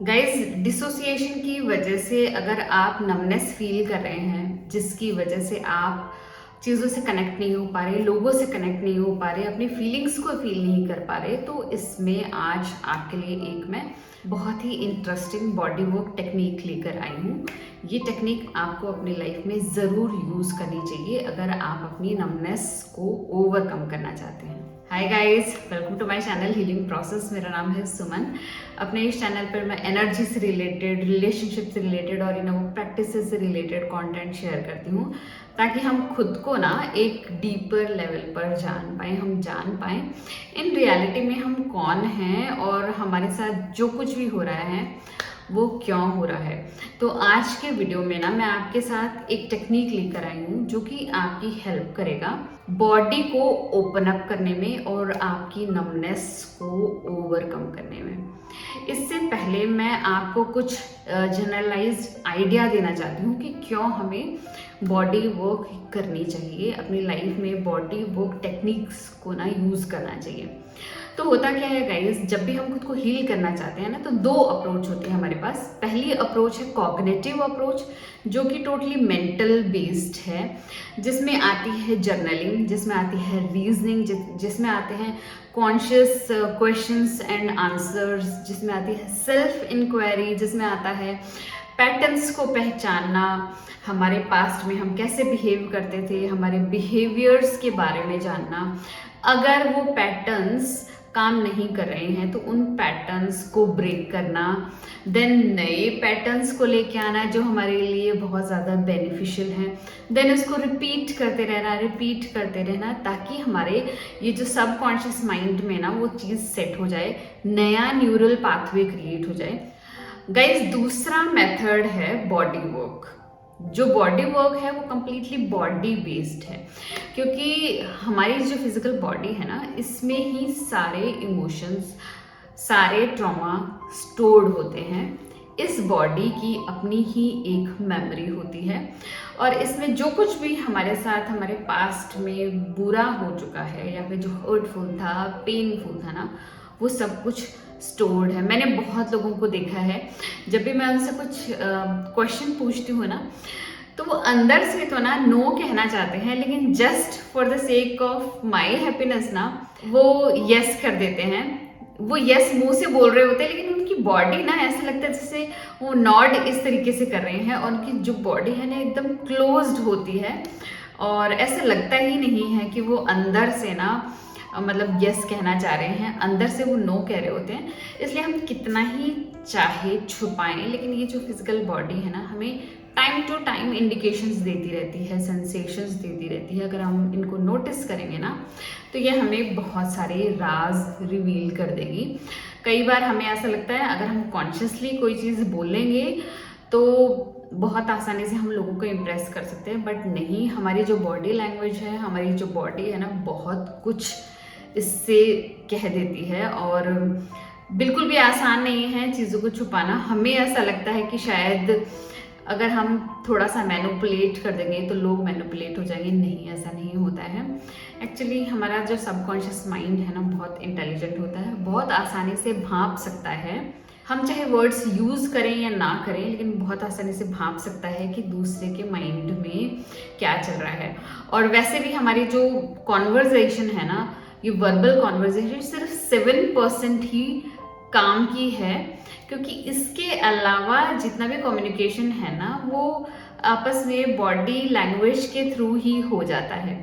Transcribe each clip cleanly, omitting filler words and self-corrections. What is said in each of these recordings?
Guys, dissociation की वजह से अगर आप नमनेस फील कर रहे हैं, जिसकी वजह से आप चीज़ों से कनेक्ट नहीं हो पा रहे, लोगों से कनेक्ट नहीं हो पा रहे, अपनी फीलिंग्स को फील नहीं कर पा रहे, तो इसमें आज आपके लिए एक मैं बहुत ही इंटरेस्टिंग बॉडी वर्क टेक्निक लेकर आई हूँ। ये टेक्निक आपको अपनी लाइफ में ज़रूर यूज़ करनी चाहिए अगर आप अपनी नमनेस को ओवरकम करना चाहते हैं। Hi guys, welcome to my channel healing process. मेरा नाम है सुमन। अपने इस चैनल पर मैं एनर्जी से रिलेटेड, रिलेशनशिप से रिलेटेड और इन प्रैक्टिस से रिलेटेड कंटेंट शेयर करती हूँ, ताकि हम खुद को ना एक डीपर लेवल पर जान पाएँ। हम जान पाएँ इन रियलिटी में हम कौन हैं और हमारे साथ जो कुछ भी हो रहा है वो क्यों हो रहा है। तो आज के वीडियो में ना मैं आपके साथ एक टेक्निक लेकर आई हूँ जो कि आपकी हेल्प करेगा बॉडी को ओपन अप करने में और आपकी नमनेस को ओवरकम करने में। इससे पहले मैं आपको कुछ जनरलाइज्ड आइडिया देना चाहती हूँ कि क्यों हमें बॉडी वर्क करनी चाहिए, अपनी लाइफ में बॉडी वर्क टेक्निक्स को ना यूज़ करना चाहिए। तो होता क्या है गाइस, जब भी हम खुद को हील करना चाहते हैं ना, तो दो अप्रोच होते हैं हमारे पास। पहली अप्रोच है कॉग्निटिव अप्रोच, जो कि टोटली मेंटल बेस्ड है, जिसमें आती है जर्नलिंग, जिसमें आती है रीजनिंग, जिसमें आते हैं कॉन्शियस क्वेश्चंस एंड आंसर्स, जिसमें आती है सेल्फ इंक्वायरी, जिसमें आता है पैटर्न्स को पहचानना, हमारे पास्ट में हम कैसे बिहेव करते थे, हमारे बिहेवियर्स के बारे में जानना। अगर वो पैटर्न्स काम नहीं कर रहे हैं तो उन पैटर्न्स को ब्रेक करना, देन नए पैटर्न्स को लेके आना जो हमारे लिए बहुत ज़्यादा बेनिफिशियल हैं, देन उसको रिपीट करते रहना ताकि हमारे ये जो सबकॉन्शियस माइंड में ना वो चीज़ सेट हो जाए, नया न्यूरल पाथवे क्रिएट हो जाए। गाइस, दूसरा मेथड है बॉडी वर्क। जो बॉडी वर्क है वो कम्प्लीटली बॉडी बेस्ड है, क्योंकि हमारी जो फिजिकल बॉडी है ना, इसमें ही सारे इमोशंस, सारे ट्रॉमा स्टोर्ड होते हैं। इस बॉडी की अपनी ही एक मेमोरी होती है और इसमें जो कुछ भी हमारे साथ हमारे पास्ट में बुरा हो चुका है या फिर जो हर्टफुल था, पेनफुल था ना, वो सब कुछ स्टोर्ड है। मैंने बहुत लोगों को देखा है, जब भी मैं उनसे कुछ क्वेश्चन पूछती हूँ ना, तो वो अंदर से तो ना नो कहना चाहते हैं, लेकिन just for the sake of my happiness ना वो यस कर देते हैं। वो यस मुंह से बोल रहे होते हैं, लेकिन उनकी बॉडी ना ऐसा लगता है जैसे वो नॉड इस तरीके से कर रहे हैं और उनकी जो बॉडी है ना एकदम क्लोज्ड होती है और ऐसा लगता ही नहीं है कि वो अंदर से ना मतलब यस कहना चाह रहे हैं, अंदर से वो नो कह रहे होते हैं। इसलिए हम कितना ही चाहे छुपाएं, लेकिन ये जो फिजिकल बॉडी है ना, हमें टाइम टू टाइम इंडिकेशंस देती रहती है, सेंसेशंस देती रहती है। अगर हम इनको नोटिस करेंगे ना, तो ये हमें बहुत सारे राज रिवील कर देगी। कई बार हमें ऐसा लगता है अगर हम कॉन्शियसली कोई चीज़ बोलेंगे तो बहुत आसानी से हम लोगों को इम्प्रेस कर सकते हैं, बट नहीं, हमारी जो बॉडी लैंग्वेज है, हमारी जो बॉडी है ना, बहुत कुछ इससे कह देती है और बिल्कुल भी आसान नहीं है चीज़ों को छुपाना। हमें ऐसा लगता है कि शायद अगर हम थोड़ा सा मैनिपुलेट कर देंगे तो लोग मैनिपुलेट हो जाएंगे। नहीं, ऐसा नहीं होता है। एक्चुअली हमारा जो सबकॉन्शियस माइंड है ना, बहुत इंटेलिजेंट होता है, बहुत आसानी से भांप सकता है। हम चाहे वर्ड्स यूज़ करें या ना करें, लेकिन बहुत आसानी से भांप सकता है कि दूसरे के माइंड में क्या चल रहा है। और वैसे भी हमारी जो कॉन्वर्जेशन है ना, ये वर्बल कॉन्वर्जेशन सिर्फ 7% ही काम की है, क्योंकि इसके अलावा जितना भी कम्युनिकेशन है ना, वो आपस में बॉडी लैंग्वेज के थ्रू ही हो जाता है।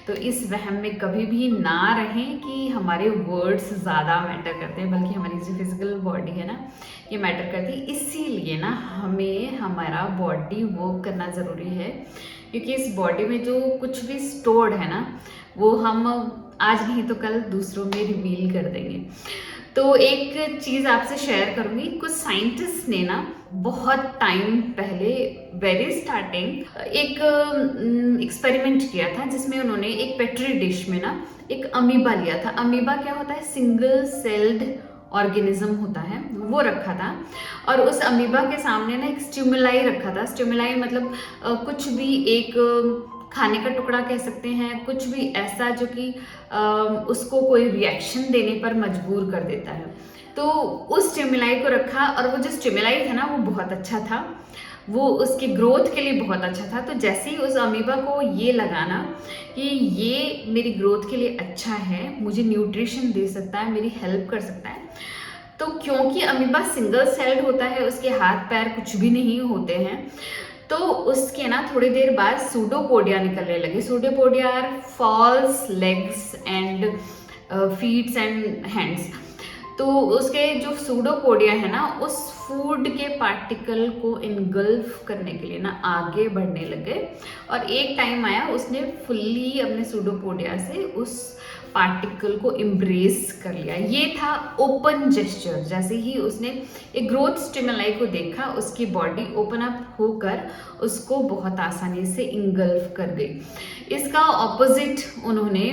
तो इस वहम में कभी भी ना रहें कि हमारे वर्ड्स ज़्यादा मैटर करते हैं, बल्कि हमारी जो फिजिकल बॉडी है ना, ये मैटर करती है। इसीलिए ना हमें हमारा बॉडी वर्क करना ज़रूरी है, क्योंकि इस बॉडी में जो कुछ भी स्टोर्ड है ना, वो हम आज नहीं तो कल दूसरों में रिवील कर देंगे। तो एक चीज़ आपसे शेयर करूँगी। कुछ साइंटिस्ट ने ना बहुत टाइम पहले, वेरी स्टार्टिंग, एक एक्सपेरिमेंट किया था, जिसमें उन्होंने एक पेट्री डिश में ना एक अमीबा लिया था। अमीबा क्या होता है? सिंगल सेल्ड ऑर्गेनिज्म होता है, वो रखा था। और उस अमीबा के सामने ना एक स्टिमुलाई रखा था। स्टिमुलाई मतलब कुछ भी एक खाने का टुकड़ा कह सकते हैं, कुछ भी ऐसा जो कि उसको कोई रिएक्शन देने पर मजबूर कर देता है। तो उस स्टिमुलाई को रखा और वो जो स्टिमुलाई था ना वो बहुत अच्छा था, वो उसके ग्रोथ के लिए बहुत अच्छा था। तो जैसे ही उस अमीबा को ये लगाना कि ये मेरी ग्रोथ के लिए अच्छा है, मुझे न्यूट्रिशन दे सकता है, मेरी हेल्प कर सकता है, तो क्योंकि अमीबा सिंगल सेल्ड होता है, उसके हाथ पैर कुछ भी नहीं होते हैं, तो उसके ना थोड़ी देर बाद सूडोपोडिया निकलने लगे। Pseudopodia are false legs and feets and hands. तो उसके जो सूडोपोडिया है ना, उस फूड के पार्टिकल को इनगल्फ करने के लिए ना आगे बढ़ने लगे, और एक टाइम आया उसने फुल्ली अपने सूडोपोडिया से उस पार्टिकल को एम्ब्रेस कर लिया। ये था ओपन जेस्चर। जैसे ही उसने एक ग्रोथ स्टिमुलाई को देखा, उसकी बॉडी ओपन अप होकर उसको बहुत आसानी से इंगल्फ कर गई। इसका ऑपोजिट उन्होंने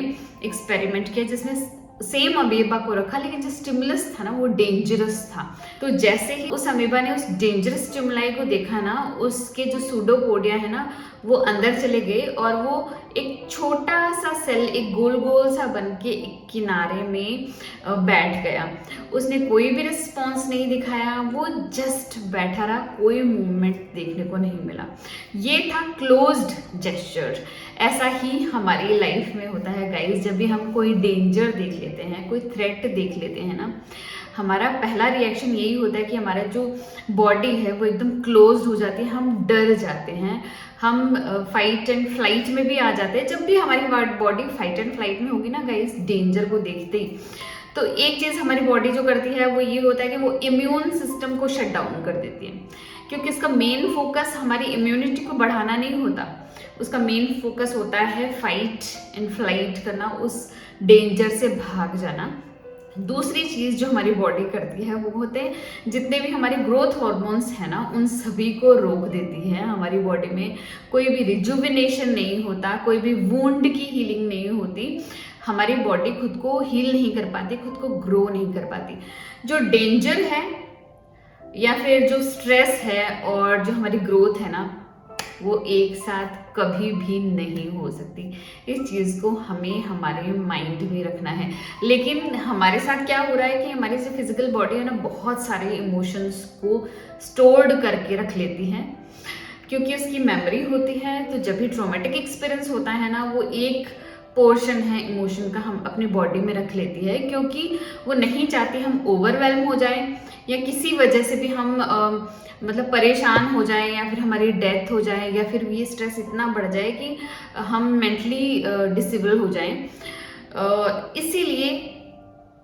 एक्सपेरिमेंट किया, जिसमें सेम अमीबा को रखा, लेकिन जो स्टिमुलस था ना वो डेंजरस था। तो जैसे ही उस अमीबा ने उस डेंजरस स्टिमुलाई को देखा ना, उसके जो सूडोपोडिया है ना वो अंदर चले गए, और वो एक छोटा सा सेल एक गोल गोल सा बन के एक किनारे में बैठ गया। उसने कोई भी रिस्पॉन्स नहीं दिखाया, वो जस्ट बैठा रहा, कोई मूवमेंट देखने को नहीं मिला। ये था क्लोज्ड जेस्चर। ऐसा ही हमारी लाइफ में होता है गाइस, जब भी हम कोई डेंजर देख लेते हैं, कोई थ्रेट देख लेते हैं ना, हमारा पहला रिएक्शन यही होता है कि हमारा जो बॉडी है वो एकदम क्लोज हो जाती है, हम डर जाते हैं, हम फाइट एंड फ्लाइट में भी आ जाते हैं। जब भी हमारी बॉडी फाइट एंड फ्लाइट में होगी ना गाइस, डेंजर को देखते ही, तो एक चीज़ हमारी बॉडी जो करती है वो ये होता है कि वो इम्यून सिस्टम को शट डाउन कर देती है, क्योंकि इसका मेन फोकस हमारी इम्यूनिटी को बढ़ाना नहीं होता, उसका मेन फोकस होता है फाइट एंड फ्लाइट करना, उस डेंजर से भाग जाना। दूसरी चीज़ जो हमारी बॉडी करती है वो होते हैं जितने भी हमारे ग्रोथ हार्मोन्स हैं ना, उन सभी को रोक देती है। हमारी बॉडी में कोई भी रिजुविनेशन नहीं होता, कोई भी वुंड की हीलिंग नहीं होती, हमारी बॉडी खुद को हील नहीं कर पाती, खुद को ग्रो नहीं कर पाती। जो डेंजर है या फिर जो स्ट्रेस है और जो हमारी ग्रोथ है ना, वो एक साथ कभी भी नहीं हो सकती। इस चीज़ को हमें हमारे माइंड में रखना है। लेकिन हमारे साथ क्या हो रहा है कि हमारी जो फिजिकल बॉडी है ना, बहुत सारे इमोशंस को स्टोर्ड करके रख लेती है, क्योंकि उसकी मेमोरी होती है। तो जब भी ट्रॉमेटिक एक्सपीरियंस होता है ना, वो एक पोर्शन है इमोशन का हम अपनी बॉडी में रख लेती है, क्योंकि वो नहीं चाहती हम ओवरवेल्म हो जाए, या किसी वजह से भी हम मतलब परेशान हो जाए, या फिर हमारी डेथ हो जाए, या फिर ये स्ट्रेस इतना बढ़ जाए कि हम मेंटली डिसेबल हो जाएं। इसीलिए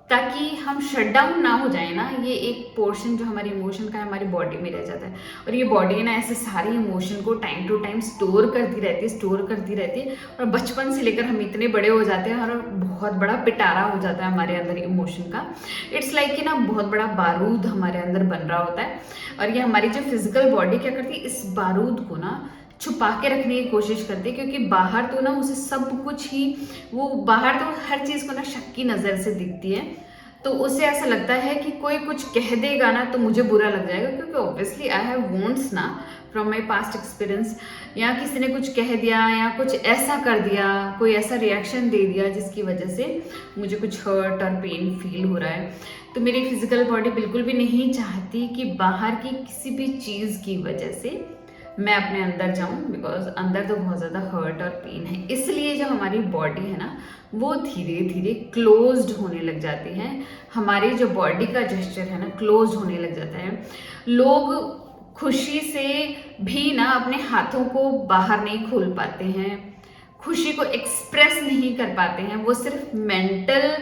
ताकि हम शट डाउन ना हो जाए ना, ये एक पोर्शन जो हमारे इमोशन का है हमारी बॉडी में रह जाता है, और ये बॉडी ना ऐसे सारे इमोशन को टाइम टू टाइम स्टोर करती रहती है, और बचपन से लेकर हम इतने बड़े हो जाते हैं और बहुत बड़ा पिटारा हो जाता है हमारे अंदर इमोशन का। इट्स लाइक कि ना बहुत बड़ा बारूद हमारे अंदर बन रहा होता है, और ये हमारी जो फिजिकल बॉडी क्या करती है, इस बारूद को ना छुपा के रखने की कोशिश करती है, क्योंकि बाहर तो ना उसे सब कुछ ही, वो बाहर तो हर चीज़ को ना शक की नज़र से दिखती है, तो उसे ऐसा लगता है कि कोई कुछ कह देगा ना तो मुझे बुरा लग जाएगा, क्योंकि ऑब्वियसली आई हैव वोंट्स ना फ्रॉम माई पास्ट एक्सपीरियंस, या किसी ने कुछ कह दिया या कुछ ऐसा कर दिया, कोई ऐसा रिएक्शन दे दिया जिसकी वजह से मुझे कुछ हर्ट और पेन फील हो रहा है। तो मेरी फिजिकल बॉडी बिल्कुल भी नहीं चाहती कि बाहर की किसी भी चीज़ की वजह से मैं अपने अंदर जाऊं, बिकॉज अंदर तो बहुत ज़्यादा हर्ट और पेन है। इसलिए जो हमारी बॉडी है ना, वो धीरे धीरे क्लोज्ड होने लग जाती है, हमारी जो बॉडी का जेस्चर है ना क्लोज होने लग जाता है। लोग खुशी से भी ना अपने हाथों को बाहर नहीं खोल पाते हैं, खुशी को एक्सप्रेस नहीं कर पाते हैं, वो सिर्फ मेंटल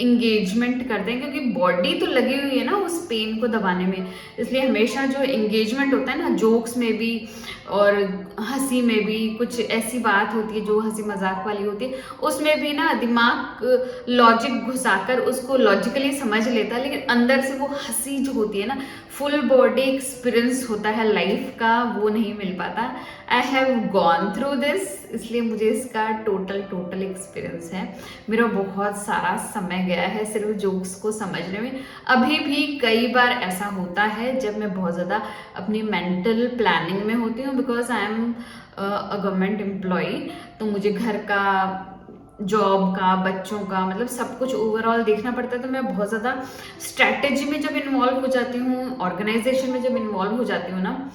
इंगेजमेंट करते हैं, क्योंकि बॉडी तो लगी हुई है ना उस पेन को दबाने में। इसलिए हमेशा जो इंगेजमेंट होता है ना, जोक्स में भी और हंसी में भी, कुछ ऐसी बात होती है जो हंसी मजाक वाली होती है, उसमें भी ना दिमाग लॉजिक घुसाकर उसको लॉजिकली समझ लेता है, लेकिन अंदर से वो हंसी जो होती है ना, फुल बॉडी एक्सपीरियंस होता है लाइफ का, वो नहीं मिल पाता। I have gone through this, इसलिए मुझे इसका टोटल एक्सपीरियंस है। मेरा बहुत सारा समय गया है सिर्फ जोक्स को समझने में। अभी भी कई बार ऐसा होता है जब मैं बहुत ज़्यादा अपनी मेंटल प्लानिंग में होती हूँ, because I am a government employee, तो मुझे घर का जॉब का, बच्चों का, मतलब सब कुछ ओवरऑल देखना पड़ता है। तो मैं बहुत ज़्यादा स्ट्रैटेजी में जब इन्वॉल्व हो जाती हूँ, ऑर्गेनाइजेशन में जब इन्वॉल्व हो जाती हूँ ना,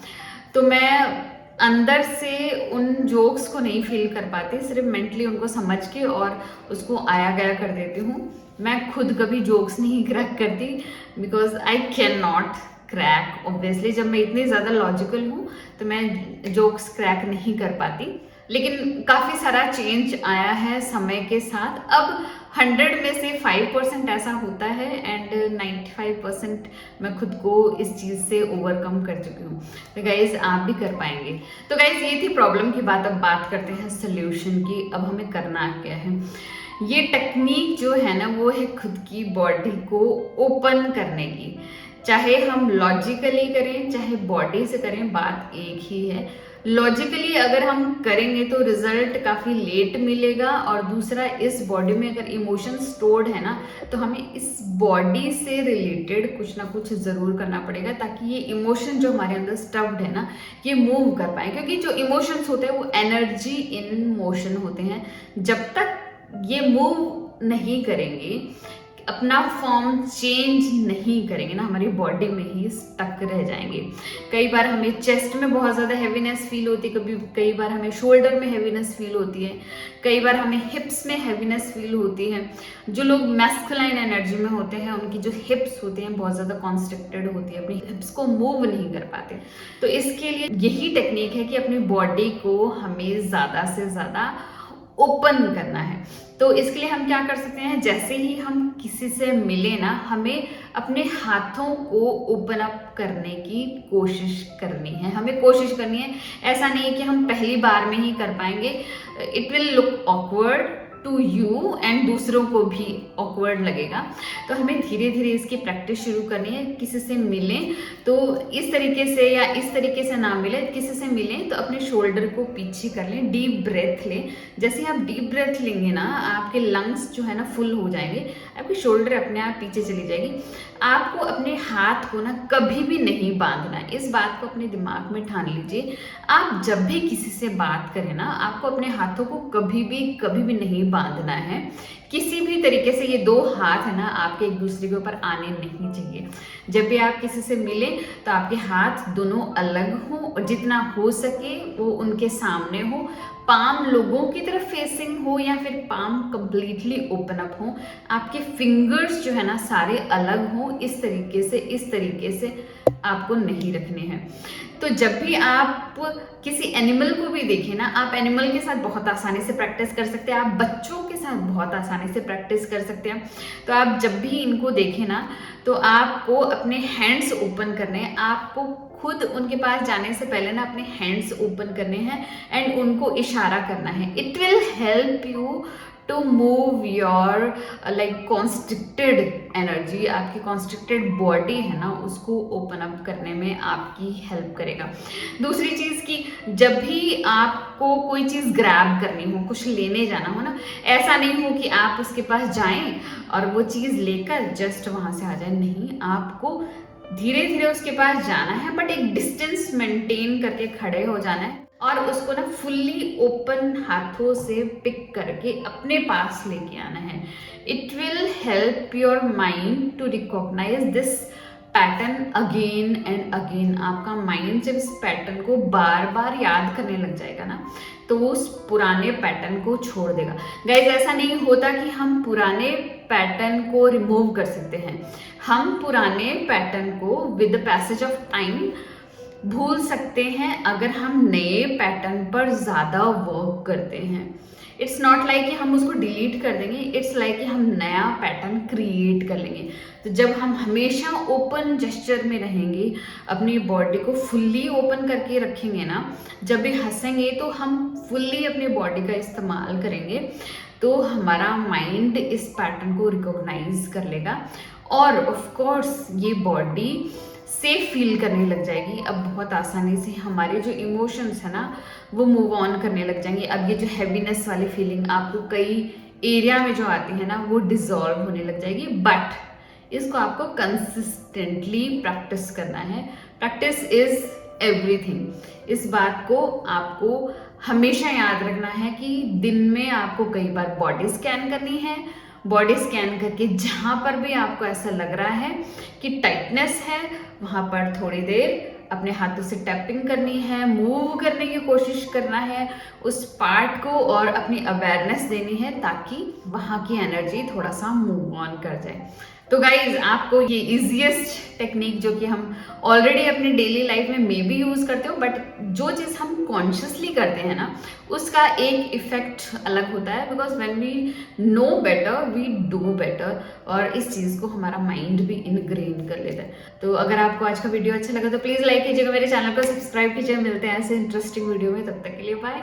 तो मैं अंदर से उन जोक्स को नहीं फील कर पाती, सिर्फ मेंटली उनको समझ के और उसको आया गया कर देती हूँ। मैं खुद कभी जोक्स नहीं क्रैक करती, because I can not crack obviously. जब मैं इतनी ज़्यादा लॉजिकल हूँ तो मैं जोक्स क्रैक नहीं कर पाती। लेकिन काफ़ी सारा चेंज आया है समय के साथ। अब 100 में से 5% ऐसा होता है एंड 95% मैं खुद को इस चीज़ से ओवरकम कर चुकी हूँ। तो गाइज आप भी कर पाएंगे। तो गाइज ये थी प्रॉब्लम की बात। अब बात करते हैं सोल्यूशन की। अब हमें करना क्या है। ये टेक्निक जो है ना, वो है खुद की बॉडी को ओपन करने की। चाहे हम लॉजिकली करें चाहे बॉडी से करें, बात एक ही है। लॉजिकली अगर हम करेंगे तो रिजल्ट काफ़ी लेट मिलेगा, और दूसरा इस बॉडी में अगर इमोशन स्टोर्ड है ना, तो हमें इस बॉडी से रिलेटेड कुछ ना कुछ ज़रूर करना पड़ेगा, ताकि ये इमोशन जो हमारे अंदर स्टफ्ड है ना, ये मूव कर पाए। क्योंकि जो इमोशंस होते हैं वो एनर्जी इन मोशन होते हैं। जब तक ये मूव नहीं करेंगे, अपना फॉर्म चेंज नहीं करेंगे ना, हमारी बॉडी में ही स्टक रह जाएंगे। कई बार हमें चेस्ट में बहुत ज़्यादा हैवीनेस फील होती है, कई बार हमें शोल्डर में हैवीनेस फील होती है, कई बार हमें हिप्स में हैवीनेस फील होती है। जो लोग मैस्कुलाइन एनर्जी में होते हैं, उनकी जो हिप्स होती हैं बहुत ज़्यादा कॉन्स्ट्रिक्टेड होती है, अपनी हिप्स को मूव नहीं कर पाते। तो इसके लिए यही टेक्निक है कि अपनी बॉडी को हमें ज़्यादा से ज़्यादा ओपन करना है। तो इसके लिए हम क्या कर सकते हैं, जैसे ही हम किसी से मिले ना, हमें अपने हाथों को ओपन अप करने की कोशिश करनी है। हमें कोशिश करनी है, ऐसा नहीं है कि हम पहली बार में ही कर पाएंगे। It will look awkward to you and दूसरों को भी ऑकवर्ड लगेगा। तो हमें धीरे धीरे इसकी प्रैक्टिस शुरू करनी है। किसी से मिलें तो इस तरीके से, या इस तरीके से ना मिले, किसी से मिलें तो अपने शोल्डर को पीछे कर लें, डीप ब्रेथ लें। जैसे आप डीप ब्रेथ लेंगे ना, आपके लंग्स जो है ना फुल हो जाएंगे, आपकी शोल्डर अपने आप पीछे चली जाएगी। आपको अपने हाथ को ना कभी भी नहीं बांधना है, इस बात को अपने दिमाग में ठान लीजिए। आप जब भी किसी से बात करें ना, आपको अपने हाथों को कभी भी नहीं बांधना है। किसी भी तरीके से ये दो हाथ है ना, आपके एक दूसरे के ऊपर आने नहीं चाहिए। जब भी आप किसी से मिलें तो आपके हाथ दोनों अलग हों, और जितना हो सके वो उनके सामने हो। पाम लोगों की तरफ फेसिंग हो या फिर पाम कंप्लीटली ओपन अप हो। आपके फिंगर्स जो है ना सारे अलग हो। इस तरीके से आपको नहीं रखने हैं। तो जब भी आप किसी एनिमल को भी देखें ना, आप एनिमल के साथ बहुत आसानी से प्रैक्टिस कर सकते हैं, आप बच्चों के साथ बहुत आसानी से प्रैक्टिस कर सकते हैं। तो आप जब भी इनको देखें ना, तो आपको अपने हैंड्स ओपन करने हैं। आपको खुद उनके पास जाने से पहले ना अपने हैंड्स ओपन करने हैं एंड उनको इशारा करना है। It will help you to move your like constricted energy. आपकी कॉन्स्ट्रिक्टेड बॉडी है ना, उसको ओपन अप करने में आपकी हेल्प करेगा। दूसरी चीज़ की, जब भी आपको कोई चीज़ ग्रैब करनी हो, कुछ लेने जाना हो ना, ऐसा नहीं हो कि आप उसके पास जाएं और वो चीज़ लेकर जस्ट वहाँ से आ जाए। नहीं, आपको धीरे धीरे उसके पास जाना है, बट एक डिस्टेंस मेंटेन करके खड़े हो जाना है और उसको ना फुल्ली ओपन हाथों से पिक करके अपने पास लेके आना है। It will help your mind to recognise this pattern again and again. आपका माइंड जब इस पैटर्न को बार बार याद करने लग जाएगा ना, तो वो उस पुराने पैटर्न को छोड़ देगा। गाइज, ऐसा नहीं होता कि हम पुराने पैटर्न को रिमूव कर सकते हैं। हम पुराने पैटर्न को with the passage of time भूल सकते हैं अगर हम नए पैटर्न पर ज़्यादा वर्क करते हैं। इट्स नॉट लाइक कि हम उसको डिलीट कर देंगे, इट्स लाइक कि हम नया पैटर्न क्रिएट कर लेंगे। तो जब हम हमेशा ओपन जेस्चर में रहेंगे, अपनी बॉडी को फुल्ली ओपन करके रखेंगे ना, जब भी हंसेंगे तो हम फुल्ली अपनी बॉडी का इस्तेमाल करेंगे, तो हमारा माइंड इस पैटर्न को रिकॉग्नाइज कर लेगा और ऑफ कोर्स ये बॉडी सेफ फील करने लग जाएगी। अब बहुत आसानी से हमारे जो इमोशंस है ना, वो मूव ऑन करने लग जाएंगे। अब ये जो हैवीनेस वाली फीलिंग आपको कई एरिया में जो आती है ना, वो डिजॉल्व होने लग जाएगी। बट इसको आपको कंसिस्टेंटली प्रैक्टिस करना है। Practice is everything. इस बात को आपको हमेशा याद रखना है कि दिन में आपको कई बार बॉडी स्कैन करनी है। बॉडी स्कैन करके जहाँ पर भी आपको ऐसा लग रहा है कि टाइटनेस है, वहाँ पर थोड़ी देर अपने हाथों से टैपिंग करनी है, मूव करने की कोशिश करना है उस पार्ट को और अपनी अवेयरनेस देनी है ताकि वहाँ की एनर्जी थोड़ा सा मूव ऑन कर जाए। तो गाइज, आपको ये इजीएस्ट टेक्निक जो कि हम ऑलरेडी अपने डेली लाइफ में मे बी यूज करते हो, बट जो चीज़ हम कॉन्शियसली करते हैं ना, उसका एक इफेक्ट अलग होता है। Because when we know better we do better, और इस चीज़ को हमारा माइंड भी इनग्रेन कर लेता है। तो अगर आपको आज का वीडियो अच्छा लगा तो प्लीज़ लाइक कीजिएगा, मेरे चैनल को सब्सक्राइब कीजिए। मिलते हैं ऐसे इंटरेस्टिंग वीडियो में, तब तक के लिए बाय।